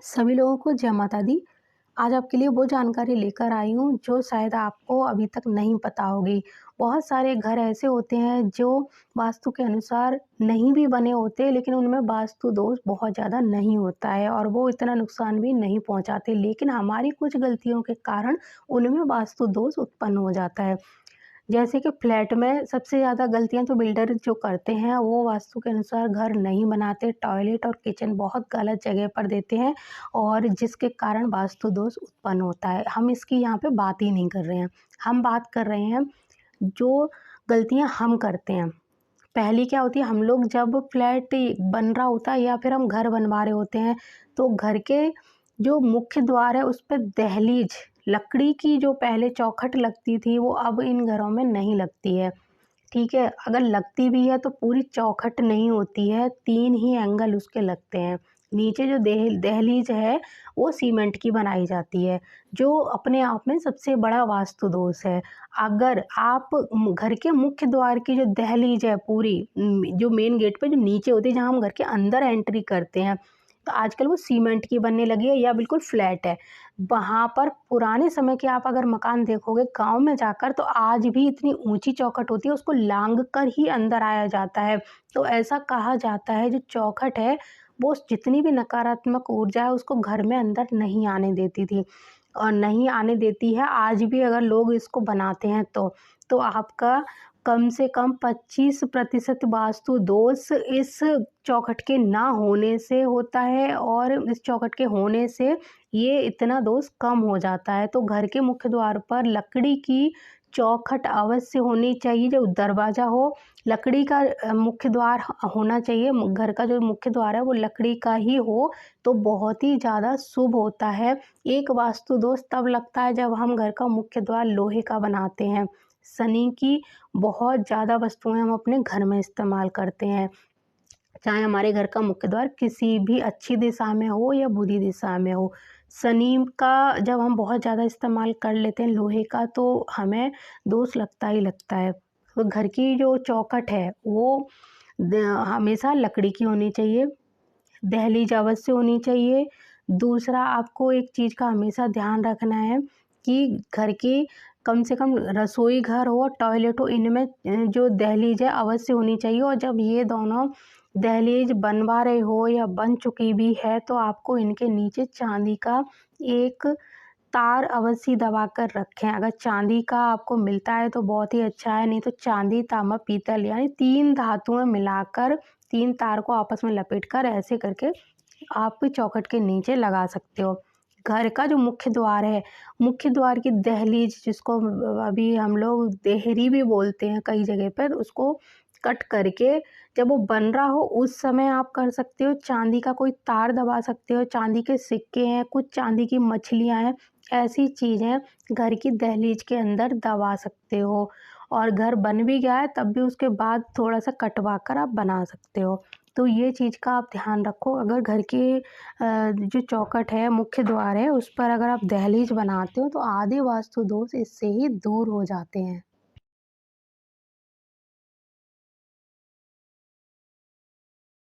सभी लोगों को जय माता दी। आज आपके लिए वो जानकारी लेकर आई हूँ जो शायद आपको अभी तक नहीं पता होगी। बहुत सारे घर ऐसे होते हैं जो वास्तु के अनुसार नहीं भी बने होते, लेकिन उनमें वास्तु दोष बहुत ज़्यादा नहीं होता है और वो इतना नुकसान भी नहीं पहुँचाते, लेकिन हमारी कुछ गलतियों के कारण उनमें वास्तु दोष उत्पन्न हो जाता है। जैसे कि फ्लैट में सबसे ज़्यादा गलतियाँ तो बिल्डर जो करते हैं, वो वास्तु के अनुसार घर नहीं बनाते, टॉयलेट और किचन बहुत गलत जगह पर देते हैं और जिसके कारण वास्तु दोष उत्पन्न होता है। हम इसकी यहाँ पे बात ही नहीं कर रहे हैं। हम बात कर रहे हैं जो गलतियाँ हम करते हैं। पहली क्या होती है, हम लोग जब फ्लैट बन रहा होता है या फिर हम घर बनवा रहे होते हैं, तो घर के जो मुख्य द्वार है उस पे दहलीज लकड़ी की जो पहले चौखट लगती थी, वो अब इन घरों में नहीं लगती है। ठीक है? अगर लगती भी है तो पूरी चौखट नहीं होती है, 3 ही एंगल उसके लगते हैं। नीचे जो दहलीज है वो सीमेंट की बनाई जाती है, जो अपने आप में सबसे बड़ा वास्तु दोष है। अगर आप घर के मुख्य द्वार की जो दहलीज है पूरी, जो मेन गेट पे जो नीचे होती है जहाँ हम घर के अंदर एंट्री करते हैं, तो आजकल वो सीमेंट की बनने लगी है या बिल्कुल फ्लैट है। वहाँ पर पुराने समय के आप अगर मकान देखोगे गाँव में जाकर, तो आज भी इतनी ऊँची चौखट होती है, उसको लांघ कर ही अंदर आया जाता है। तो ऐसा कहा जाता है जो चौखट है वो जितनी भी नकारात्मक ऊर्जा है उसको घर में अंदर नहीं आने देती थी और नहीं आने देती है आज भी अगर लोग इसको बनाते हैं तो आपका कम से कम 25% वास्तु दोष इस चौखट के ना होने से होता है और इस चौखट के होने से ये इतना दोष कम हो जाता है। तो घर के मुख्य द्वार पर लकड़ी की चौखट अवश्य होनी चाहिए। जो दरवाज़ा हो, लकड़ी का मुख्य द्वार होना चाहिए। घर का जो मुख्य द्वार है वो लकड़ी का ही हो, तो बहुत ही ज़्यादा शुभ होता है। एक वास्तु दोष तब लगता है जब हम घर का मुख्य द्वार लोहे का बनाते हैं। शनि की बहुत ज़्यादा वस्तुएं हम अपने घर में इस्तेमाल करते हैं, चाहे हमारे घर का मुख्य द्वार किसी भी अच्छी दिशा में हो या बुरी दिशा में हो। शनि का जब हम बहुत ज़्यादा इस्तेमाल कर लेते हैं लोहे का, तो हमें दोष लगता ही लगता है। तो घर की जो चौखट है वो हमेशा लकड़ी की होनी चाहिए, दहलीज अवश्य होनी चाहिए। दूसरा, आपको एक चीज़ का हमेशा ध्यान रखना है कि घर की कम से कम रसोई घर हो और टॉयलेट हो, इनमें जो दहलीज है अवश्य होनी चाहिए। और जब ये दोनों दहलीज बनवा रहे हो या बन चुकी भी है, तो आपको इनके नीचे चांदी का एक तार अवश्य दबा कर रखें। अगर चांदी का आपको मिलता है तो बहुत ही अच्छा है, नहीं तो चांदी, तांबा, पीतल यानी 3 धातुएं मिलाकर 3 तार को आपस में लपेटकर ऐसे करके आप चौखट के नीचे लगा सकते हो। घर का जो मुख्य द्वार है, मुख्य द्वार की दहलीज जिसको अभी हम लोग देहरी भी बोलते हैं कई जगह पर, उसको कट करके जब वो बन रहा हो उस समय आप कर सकते हो। चांदी का कोई तार दबा सकते हो, चांदी के सिक्के हैं, कुछ चांदी की मछलियाँ हैं, ऐसी चीज़ें घर की दहलीज के अंदर दबा सकते हो। और घर बन भी गया है तब भी उसके बाद थोड़ा-सा कटवा कर आप बना सकते हो। तो ये चीज़ का आप ध्यान रखो। अगर घर की जो चौखट है, मुख्य द्वार है, उस पर अगर आप दहलीज बनाते हो तो आधे वास्तु दोष इससे ही दूर हो जाते हैं।